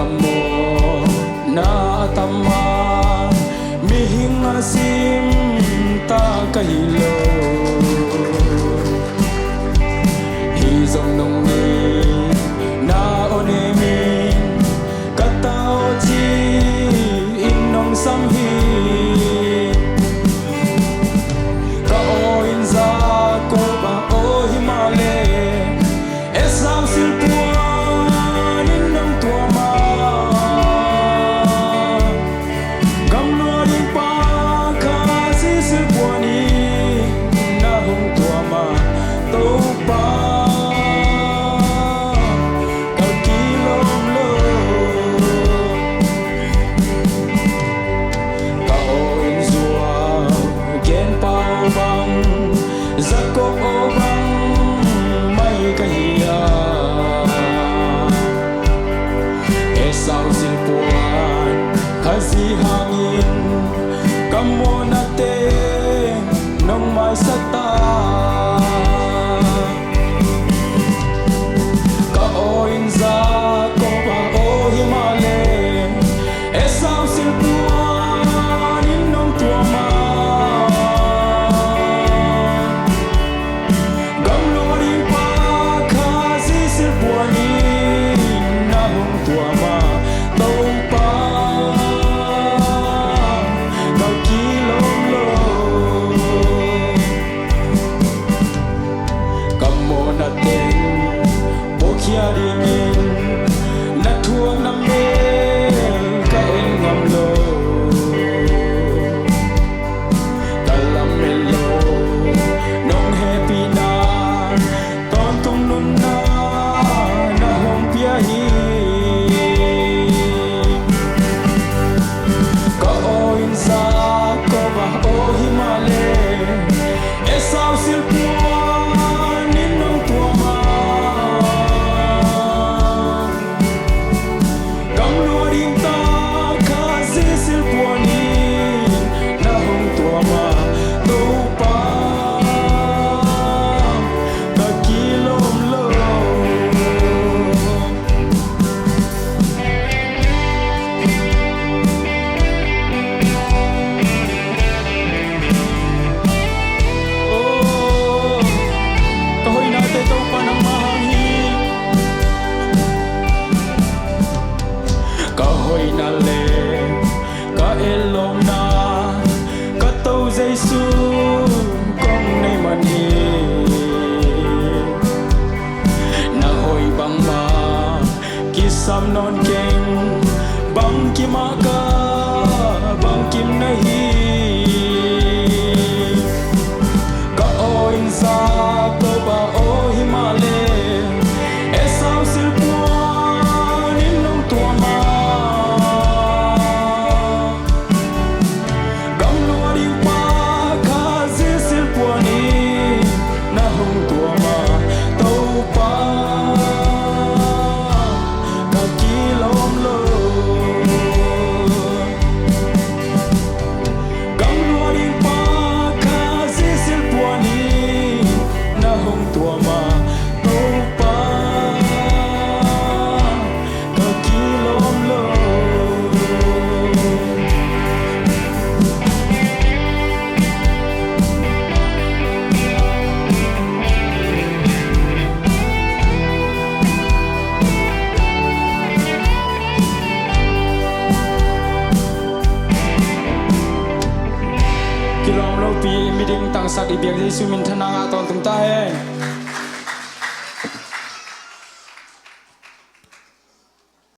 Kamo na tama mihing asim ta kahilo hizong nong ni na onemin katao chi inong samhi kaoin za ko ba o himale Esau silpuan inong tuama gamlo ring pa kasi silpuani na hong tuama to pa Zakop obang may kahiya Esau silpuan kasi hangin kamo natin nang may sata kaoin zakop o himale Esau silpuan inong tuama Sam non keng bang kimaka bang kim nahi kaoin sa ko ba o himale Esau silpuan inong tuama gamlo ring pa kasi silpuani na hong tuama tau pa Kilom lo pi mi ding tang sak i biak Jesu min thana nga ton tung ta he